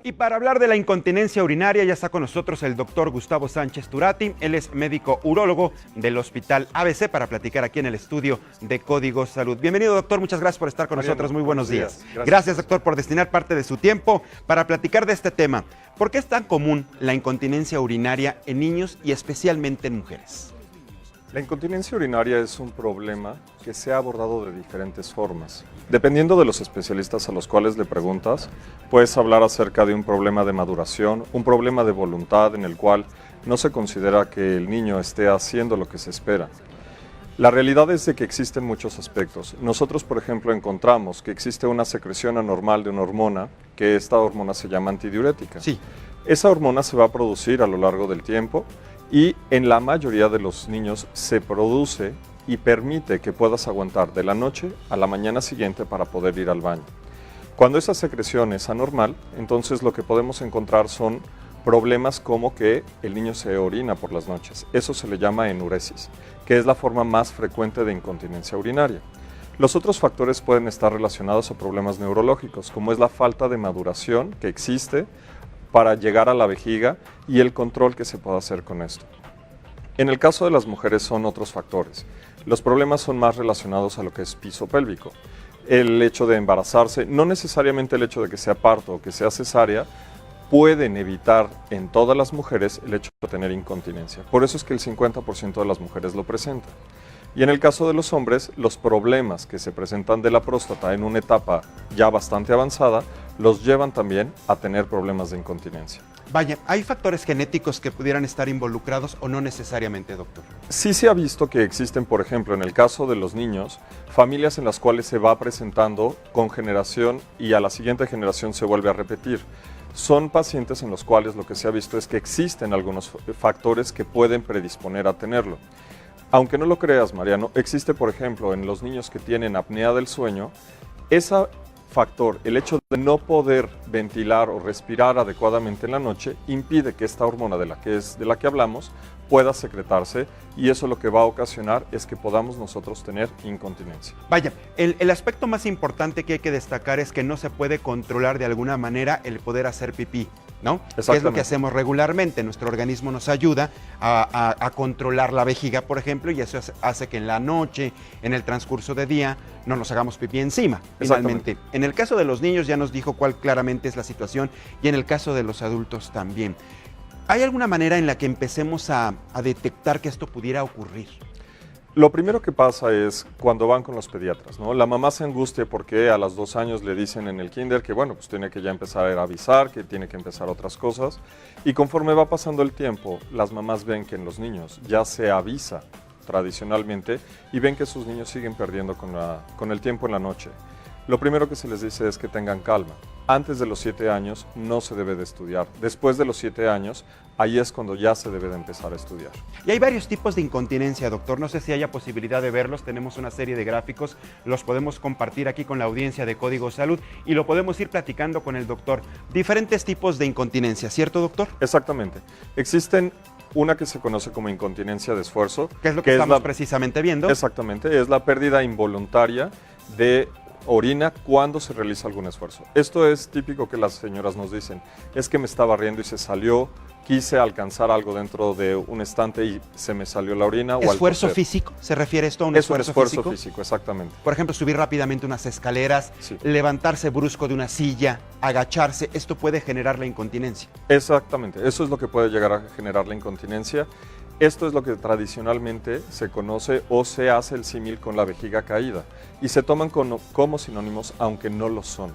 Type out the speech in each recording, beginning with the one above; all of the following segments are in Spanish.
Y para hablar de la incontinencia urinaria ya está con nosotros el doctor Gustavo Sánchez Turati. Él es médico urólogo del Hospital ABC para platicar aquí en el estudio de Código Salud. Bienvenido, doctor, muchas gracias por estar con nosotros. Muy buenos días. Gracias, doctor, por destinar parte de su tiempo para platicar de este tema. ¿Por qué es tan común la incontinencia urinaria en niños y especialmente en mujeres? La incontinencia urinaria es un problema que se ha abordado de diferentes formas. Dependiendo de los especialistas a los cuales le preguntas, puedes hablar acerca de un problema de maduración, un problema de voluntad en el cual no se considera que el niño esté haciendo lo que se espera. La realidad es de que existen muchos aspectos. Nosotros, por ejemplo, encontramos que existe una secreción anormal de una hormona, que esta hormona se llama antidiurética. Sí. Esa hormona se va a producir a lo largo del tiempo y en la mayoría de los niños se produce y permite que puedas aguantar de la noche a la mañana siguiente para poder ir al baño. Cuando esa secreción es anormal, entonces lo que podemos encontrar son problemas como que el niño se orina por las noches. Eso se le llama enuresis, que es la forma más frecuente de incontinencia urinaria. Los otros factores pueden estar relacionados a problemas neurológicos, como es la falta de maduración que existe para llegar a la vejiga y el control que se puede hacer con esto. En el caso de las mujeres son otros factores. Los problemas son más relacionados a lo que es piso pélvico. El hecho de embarazarse, no necesariamente el hecho de que sea parto o que sea cesárea, pueden evitar en todas las mujeres el hecho de tener incontinencia. Por eso es que el 50% de las mujeres lo presentan. Y en el caso de los hombres, los problemas que se presentan de la próstata en una etapa ya bastante avanzada, los llevan también a tener problemas de incontinencia. Vaya, ¿hay factores genéticos que pudieran estar involucrados o no necesariamente, doctor? Sí se ha visto que existen, por ejemplo, en el caso de los niños, familias en las cuales se va presentando con generación y a la siguiente generación se vuelve a repetir. Son pacientes en los cuales lo que se ha visto es que existen algunos factores que pueden predisponer a tenerlo. Aunque no lo creas, Mariano, existe, por ejemplo, en los niños que tienen apnea del sueño, ese factor, el hecho de no poder ventilar o respirar adecuadamente en la noche, impide que esta hormona de la que hablamos pueda secretarse y eso lo que va a ocasionar es que podamos nosotros tener incontinencia. Vaya, el aspecto más importante que hay que destacar es que no se puede controlar de alguna manera el poder hacer pipí, ¿no? Que es lo que hacemos regularmente. Nuestro organismo nos ayuda a controlar la vejiga, por ejemplo, y eso hace que en la noche, en el transcurso de día, no nos hagamos pipí encima, finalmente. En el caso de los niños ya nos dijo cuál claramente es la situación y en el caso de los adultos también. ¿Hay alguna manera en la que empecemos a detectar que esto pudiera ocurrir? Lo primero que pasa es cuando van con los pediatras, ¿no? La mamá se angustia porque a los 2 años le dicen en el kinder que bueno, pues tiene que ya empezar a avisar, que tiene que empezar otras cosas. Y conforme va pasando el tiempo, las mamás ven que en los niños ya se avisa tradicionalmente y ven que sus niños siguen perdiendo con el tiempo en la noche. Lo primero que se les dice es que tengan calma. Antes de los 7 años no se debe de estudiar. Después de los 7 años, ahí es cuando ya se debe de empezar a estudiar. Y hay varios tipos de incontinencia, doctor. No sé si haya posibilidad de verlos. Tenemos una serie de gráficos. Los podemos compartir aquí con la audiencia de Código Salud y lo podemos ir platicando con el doctor. Diferentes tipos de incontinencia, ¿cierto, doctor? Exactamente. Existen una que se conoce como incontinencia de esfuerzo. ¿Qué es lo que estamos precisamente viendo? Exactamente. Es la pérdida involuntaria de orina cuando se realiza algún esfuerzo. Esto es típico que las señoras nos dicen, es que me estaba riendo y se salió, quise alcanzar algo dentro de un estante y se me salió la orina. ¿Esfuerzo físico? ¿Se refiere esto a un esfuerzo físico? Exactamente. Por ejemplo, subir rápidamente unas escaleras, sí, levantarse brusco de una silla, agacharse, esto puede generar la incontinencia. Exactamente, eso es lo que puede llegar a generar la incontinencia. Esto es lo que tradicionalmente se conoce o se hace el símil con la vejiga caída y se toman como sinónimos aunque no lo son.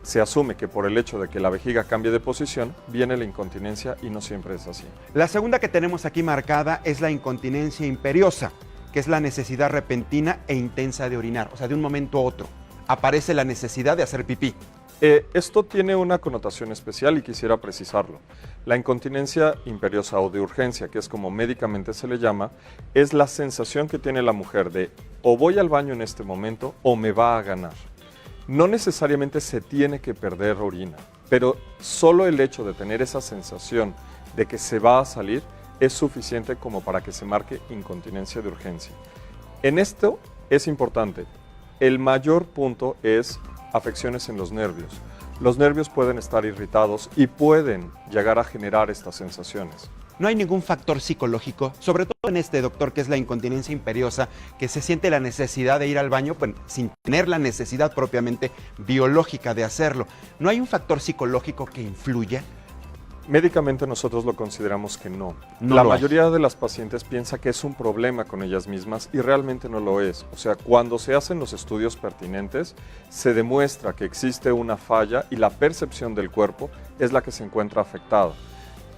Se asume que por el hecho de que la vejiga cambie de posición viene la incontinencia y no siempre es así. La segunda que tenemos aquí marcada es la incontinencia imperiosa, que es la necesidad repentina e intensa de orinar, o sea, de un momento a otro aparece la necesidad de hacer pipí. Esto tiene una connotación especial y quisiera precisarlo. La incontinencia imperiosa o de urgencia, que es como médicamente se le llama, es la sensación que tiene la mujer de o voy al baño en este momento o me va a ganar. No necesariamente se tiene que perder orina, pero solo el hecho de tener esa sensación de que se va a salir es suficiente como para que se marque incontinencia de urgencia. En esto es importante, el mayor punto es afecciones en los nervios. Los nervios pueden estar irritados y pueden llegar a generar estas sensaciones. No hay ningún factor psicológico, sobre todo en este, doctor, que es la incontinencia imperiosa, que se siente la necesidad de ir al baño pues, sin tener la necesidad propiamente biológica de hacerlo. ¿No hay un factor psicológico que influya? Médicamente nosotros lo consideramos que no. No La lo hay. mayoría de las pacientes piensa que es un problema con ellas mismas y realmente no lo es. O sea, cuando se hacen los estudios pertinentes, se demuestra que existe una falla y la percepción del cuerpo es la que se encuentra afectada.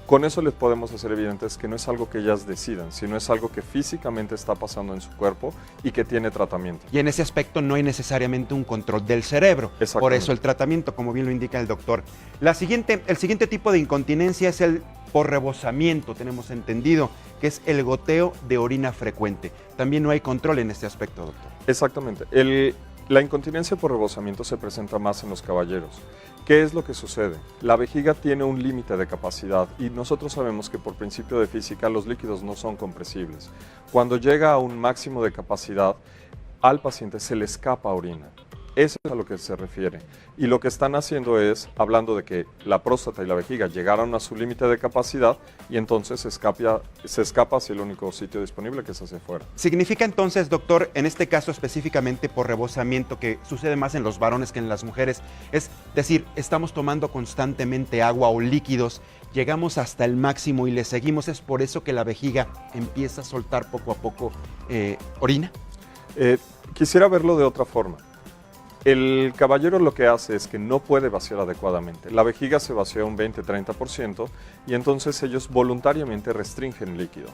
Con eso les podemos hacer evidentes que no es algo que ellas decidan, sino es algo que físicamente está pasando en su cuerpo y que tiene tratamiento. Y en ese aspecto no hay necesariamente un control del cerebro. Por eso el tratamiento, como bien lo indica el doctor. El siguiente tipo de incontinencia es el por rebosamiento, tenemos entendido, que es el goteo de orina frecuente. También no hay control en este aspecto, doctor. Exactamente. La incontinencia por rebosamiento se presenta más en los caballeros. ¿Qué es lo que sucede? La vejiga tiene un límite de capacidad y nosotros sabemos que por principio de física los líquidos no son compresibles. Cuando llega a un máximo de capacidad, al paciente se le escapa orina. Eso es a lo que se refiere. Y lo que están haciendo es, hablando de que la próstata y la vejiga llegaron a su límite de capacidad y entonces se escapa hacia el único sitio disponible, que es hacia afuera. ¿Significa entonces, doctor, en este caso específicamente por rebosamiento, que sucede más en los varones que en las mujeres? Es decir, estamos tomando constantemente agua o líquidos, llegamos hasta el máximo y le seguimos, ¿es por eso que la vejiga empieza a soltar poco a poco orina? Quisiera verlo de otra forma. El caballero lo que hace es que no puede vaciar adecuadamente. La vejiga se vacía un 20-30% y entonces ellos voluntariamente restringen líquido.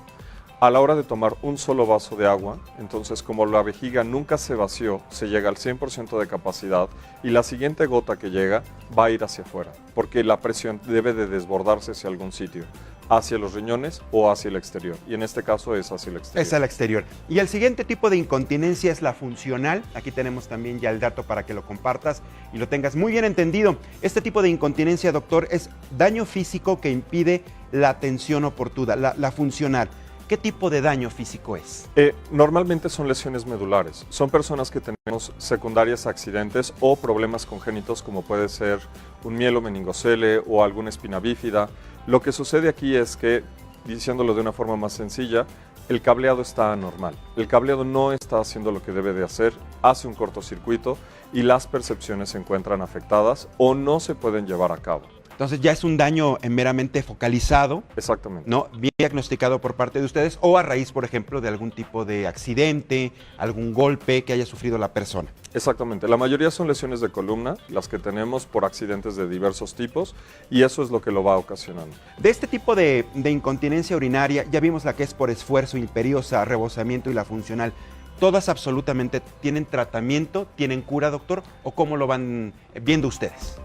A la hora de tomar un solo vaso de agua, entonces como la vejiga nunca se vació, se llega al 100% de capacidad y la siguiente gota que llega va a ir hacia afuera, porque la presión debe de desbordarse hacia algún sitio, hacia los riñones o hacia el exterior, y en este caso es hacia el exterior. Es al exterior. Y el siguiente tipo de incontinencia es la funcional. Aquí tenemos también ya el dato para que lo compartas y lo tengas muy bien entendido. Este tipo de incontinencia, doctor, es daño físico que impide la atención oportuna, la funcional. ¿Qué tipo de daño físico es? Normalmente son lesiones medulares. Son personas que tenemos secundarias a accidentes o problemas congénitos como puede ser un mielomeningocele o alguna espina bífida. Lo que sucede aquí es que, diciéndolo de una forma más sencilla, el cableado está anormal. El cableado no está haciendo lo que debe de hacer, hace un cortocircuito y las percepciones se encuentran afectadas o no se pueden llevar a cabo. Entonces ya es un daño meramente focalizado. Exactamente. ¿No? Bien diagnosticado por parte de ustedes o a raíz, por ejemplo, de algún tipo de accidente, algún golpe que haya sufrido la persona. Exactamente. La mayoría son lesiones de columna, las que tenemos por accidentes de diversos tipos, y eso es lo que lo va ocasionando. De este tipo de incontinencia urinaria, ya vimos la que es por esfuerzo, imperiosa, rebosamiento y la funcional. ¿Todas absolutamente tienen tratamiento, tienen cura, doctor? ¿O cómo lo van viendo ustedes?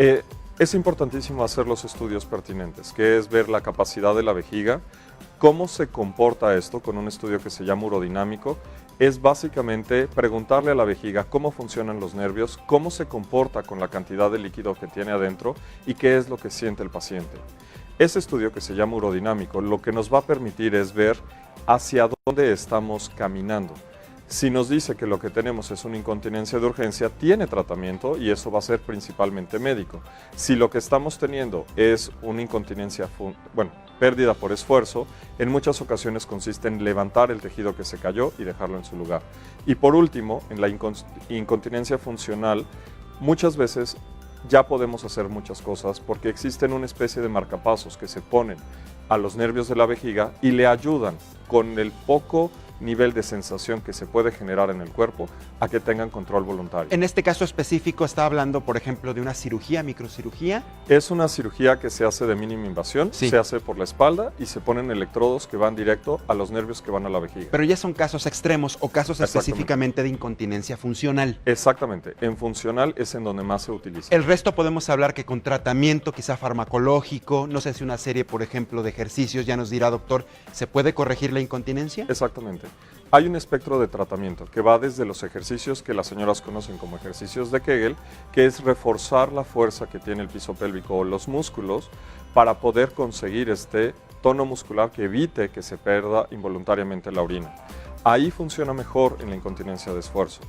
Es importantísimo hacer los estudios pertinentes, que es ver la capacidad de la vejiga, cómo se comporta esto con un estudio que se llama urodinámico. Es básicamente preguntarle a la vejiga cómo funcionan los nervios, cómo se comporta con la cantidad de líquido que tiene adentro y qué es lo que siente el paciente. Ese estudio que se llama urodinámico lo que nos va a permitir es ver hacia dónde estamos caminando. Si nos dice que lo que tenemos es una incontinencia de urgencia, tiene tratamiento y eso va a ser principalmente médico. Si lo que estamos teniendo es una incontinencia, pérdida por esfuerzo, en muchas ocasiones consiste en levantar el tejido que se cayó y dejarlo en su lugar. Y por último, en la incontinencia funcional, muchas veces ya podemos hacer muchas cosas porque existen una especie de marcapasos que se ponen a los nervios de la vejiga y le ayudan con el poco nivel de sensación que se puede generar en el cuerpo a que tengan control voluntario. En este caso específico está hablando, por ejemplo, de una cirugía, microcirugía. Es una cirugía que se hace de mínima invasión, sí. Se hace por la espalda y se ponen electrodos que van directo a los nervios que van a la vejiga. Pero ya son casos extremos o casos específicamente de incontinencia funcional. Exactamente, en funcional es en donde más se utiliza. El resto podemos hablar que con tratamiento quizá farmacológico, no sé si una serie, por ejemplo, de ejercicios, ya nos dirá, doctor, ¿se puede corregir la incontinencia? Exactamente. Hay un espectro de tratamiento que va desde los ejercicios que las señoras conocen como ejercicios de Kegel, que es reforzar la fuerza que tiene el piso pélvico o los músculos para poder conseguir este tono muscular que evite que se pierda involuntariamente la orina. Ahí funciona mejor en la incontinencia de esfuerzo.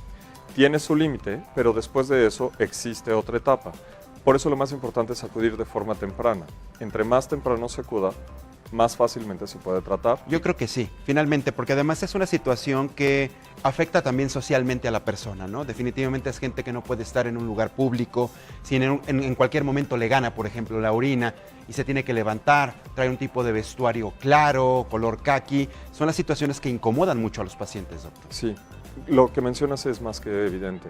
Tiene su límite, pero después de eso existe otra etapa. Por eso lo más importante es acudir de forma temprana. Entre más temprano se acuda, más fácilmente se puede tratar. Yo creo que sí, finalmente, porque además es una situación que afecta también socialmente a la persona, ¿no? Definitivamente es gente que no puede estar en un lugar público, si en cualquier momento le gana, por ejemplo, la orina y se tiene que levantar, trae un tipo de vestuario claro, color caqui, son las situaciones que incomodan mucho a los pacientes, doctor. Sí, lo que mencionas es más que evidente.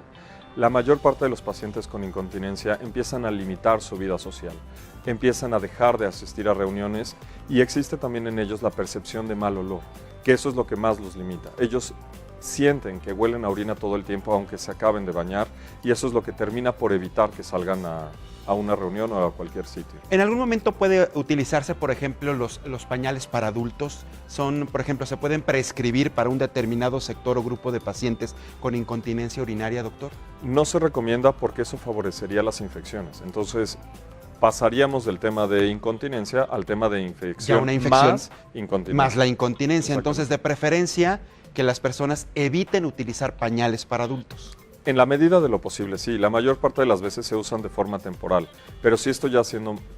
La mayor parte de los pacientes con incontinencia empiezan a limitar su vida social, empiezan a dejar de asistir a reuniones y existe también en ellos la percepción de mal olor, que eso es lo que más los limita. Ellos sienten que huelen a orina todo el tiempo aunque se acaben de bañar y eso es lo que termina por evitar que salgan a una reunión o a cualquier sitio. ¿En algún momento puede utilizarse, por ejemplo, los pañales para adultos? Por ejemplo, ¿se pueden prescribir para un determinado sector o grupo de pacientes con incontinencia urinaria, doctor? No se recomienda porque eso favorecería las infecciones. Entonces, pasaríamos del tema de incontinencia al tema de infección. Ya una infección más incontinencia. Más la incontinencia. Entonces, de preferencia, que las personas eviten utilizar pañales para adultos. En la medida de lo posible, sí. La mayor parte de las veces se usan de forma temporal. Pero si esto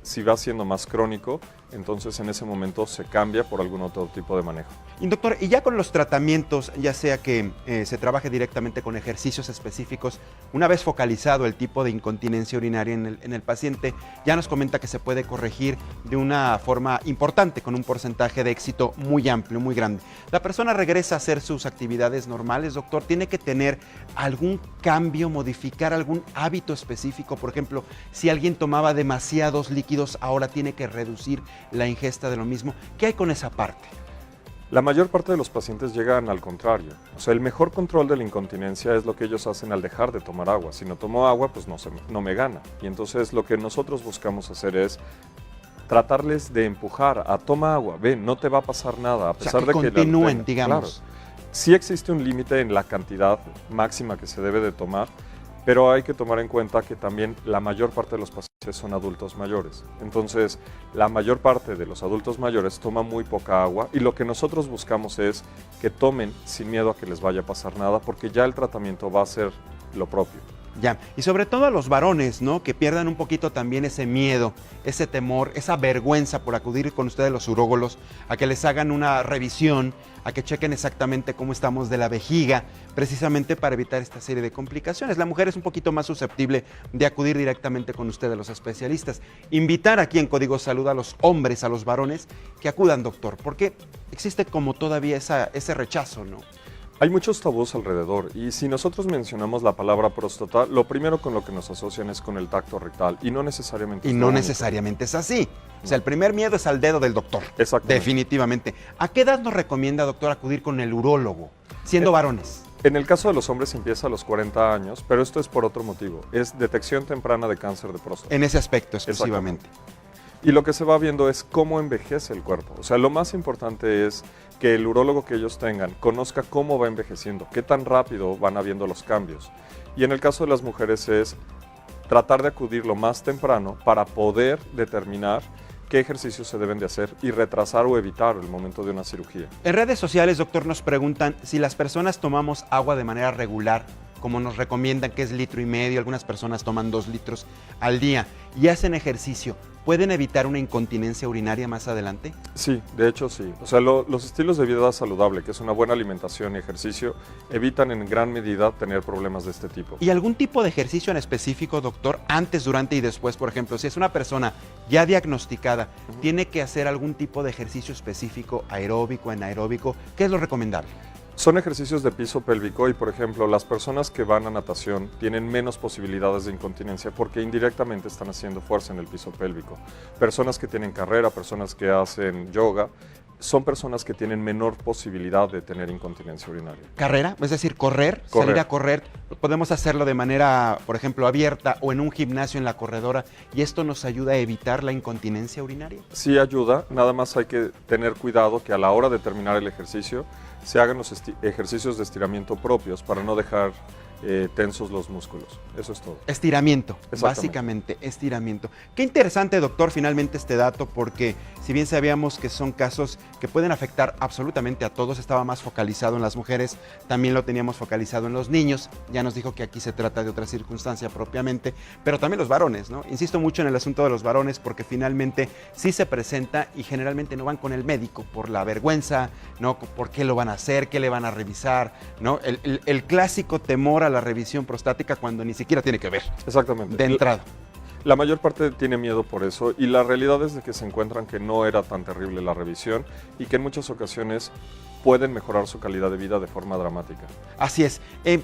si va siendo más crónico, entonces en ese momento se cambia por algún otro tipo de manejo. Y doctor, y ya con los tratamientos, ya sea que se trabaje directamente con ejercicios específicos, una vez focalizado el tipo de incontinencia urinaria en el paciente, ya nos comenta que se puede corregir de una forma importante, con un porcentaje de éxito muy amplio, muy grande. La persona regresa a hacer sus actividades normales, doctor, tiene que tener algún cambio, modificar algún hábito específico. Por ejemplo, si alguien tomaba demasiados líquidos, ahora tiene que reducir la ingesta de lo mismo. ¿Qué hay con esa parte? La mayor parte de los pacientes llegan al contrario. O sea, el mejor control de la incontinencia es lo que ellos hacen al dejar de tomar agua. Si no tomo agua, pues no me gana. Y entonces lo que nosotros buscamos hacer es tratarles de empujar a toma agua, ven, no te va a pasar nada, a pesar de que continúen, digamos. Claro, sí existe un límite en la cantidad máxima que se debe de tomar, pero hay que tomar en cuenta que también la mayor parte de los pacientes son adultos mayores. Entonces, la mayor parte de los adultos mayores toman muy poca agua y lo que nosotros buscamos es que tomen sin miedo a que les vaya a pasar nada, porque ya el tratamiento va a ser lo propio. Ya, y sobre todo a los varones, ¿no? Que pierdan un poquito también ese miedo, ese temor, esa vergüenza por acudir con ustedes los urólogos, a que les hagan una revisión, a que chequen exactamente cómo estamos de la vejiga, precisamente para evitar esta serie de complicaciones. La mujer es un poquito más susceptible de acudir directamente con ustedes los especialistas. Invitar aquí en Código Salud a los hombres, a los varones, que acudan, doctor, porque existe como todavía ese rechazo, ¿no? Hay muchos tabús alrededor y si nosotros mencionamos la palabra próstata, lo primero con lo que nos asocian es con el tacto rectal y no necesariamente es necesariamente es así. O sea, el primer miedo es al dedo del doctor. Exactamente. Definitivamente. ¿A qué edad nos recomienda, doctor, acudir con el urólogo, siendo varones? En el caso de los hombres empieza a los 40 años, pero esto es por otro motivo. Es detección temprana de cáncer de próstata. En ese aspecto exclusivamente. Y lo que se va viendo es cómo envejece el cuerpo. O sea, lo más importante es que el urólogo que ellos tengan conozca cómo va envejeciendo, qué tan rápido van habiendo los cambios. Y en el caso de las mujeres es tratar de acudir lo más temprano para poder determinar qué ejercicios se deben de hacer y retrasar o evitar el momento de una cirugía. En redes sociales, doctor, nos preguntan si las personas tomamos agua de manera regular, como nos recomiendan que es 1,5 litros, algunas personas toman 2 litros al día y hacen ejercicio, ¿pueden evitar una incontinencia urinaria más adelante? Sí, de hecho sí. O sea, los estilos de vida saludable, que es una buena alimentación y ejercicio, evitan en gran medida tener problemas de este tipo. ¿Y algún tipo de ejercicio en específico, doctor, antes, durante y después? Por ejemplo, si es una persona ya diagnosticada, ¿tiene que hacer algún tipo de ejercicio específico, aeróbico, anaeróbico? ¿Qué es lo recomendable? Son ejercicios de piso pélvico y, por ejemplo, las personas que van a natación tienen menos posibilidades de incontinencia porque indirectamente están haciendo fuerza en el piso pélvico. Personas que tienen carrera, personas que hacen yoga, son personas que tienen menor posibilidad de tener incontinencia urinaria. ¿Carrera? Es decir, correr, salir a correr. Podemos hacerlo de manera, por ejemplo, abierta o en un gimnasio en la corredora y esto nos ayuda a evitar la incontinencia urinaria. Sí ayuda, nada más hay que tener cuidado que a la hora de terminar el ejercicio se hagan los ejercicios de estiramiento propios para no dejar tensos los músculos. Eso es todo. Estiramiento, básicamente, estiramiento. Qué interesante, doctor, finalmente este dato, porque si bien sabíamos que son casos que pueden afectar absolutamente a todos, estaba más focalizado en las mujeres, también lo teníamos focalizado en los niños, ya nos dijo que aquí se trata de otra circunstancia propiamente, pero también los varones, ¿no? Insisto mucho en el asunto de los varones porque finalmente sí se presenta y generalmente no van con el médico por la vergüenza, ¿no? ¿Por qué lo van a hacer? ¿Qué le van a revisar? ¿No? El clásico temor a la revisión prostática cuando ni siquiera tiene que ver. Exactamente. De entrada. La mayor parte tiene miedo por eso y la realidad es de que se encuentran que no era tan terrible la revisión y que en muchas ocasiones pueden mejorar su calidad de vida de forma dramática. Así es.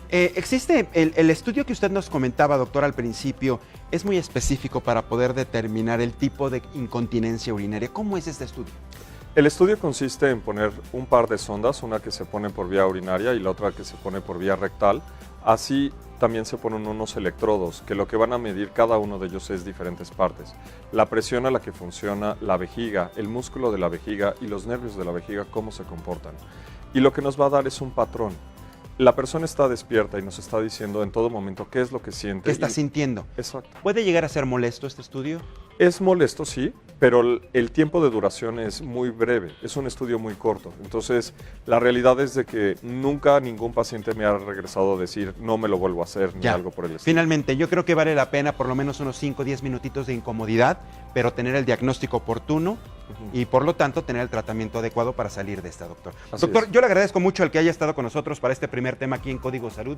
Existe el estudio que usted nos comentaba, doctor, al principio, es muy específico para poder determinar el tipo de incontinencia urinaria. ¿Cómo es este estudio? El estudio consiste en poner un par de sondas, una que se pone por vía urinaria y la otra que se pone por vía rectal. Así también se ponen unos electrodos que lo que van a medir cada uno de ellos es diferentes partes. La presión a la que funciona la vejiga, el músculo de la vejiga y los nervios de la vejiga, cómo se comportan. Y lo que nos va a dar es un patrón. La persona está despierta y nos está diciendo en todo momento qué es lo que siente. ¿Qué está sintiendo? Exacto. ¿Puede llegar a ser molesto este estudio? Es molesto, sí, pero el tiempo de duración es muy breve, es un estudio muy corto. Entonces, la realidad es de que nunca ningún paciente me ha regresado a decir no me lo vuelvo a hacer ni algo por el estilo. Finalmente, yo creo que vale la pena por lo menos unos 5 o 10 minutitos de incomodidad, pero tener el diagnóstico oportuno y por lo tanto tener el tratamiento adecuado para salir de esta, doctor. Doctor, yo le agradezco mucho el que haya estado con nosotros para este primer tema aquí en Código Salud.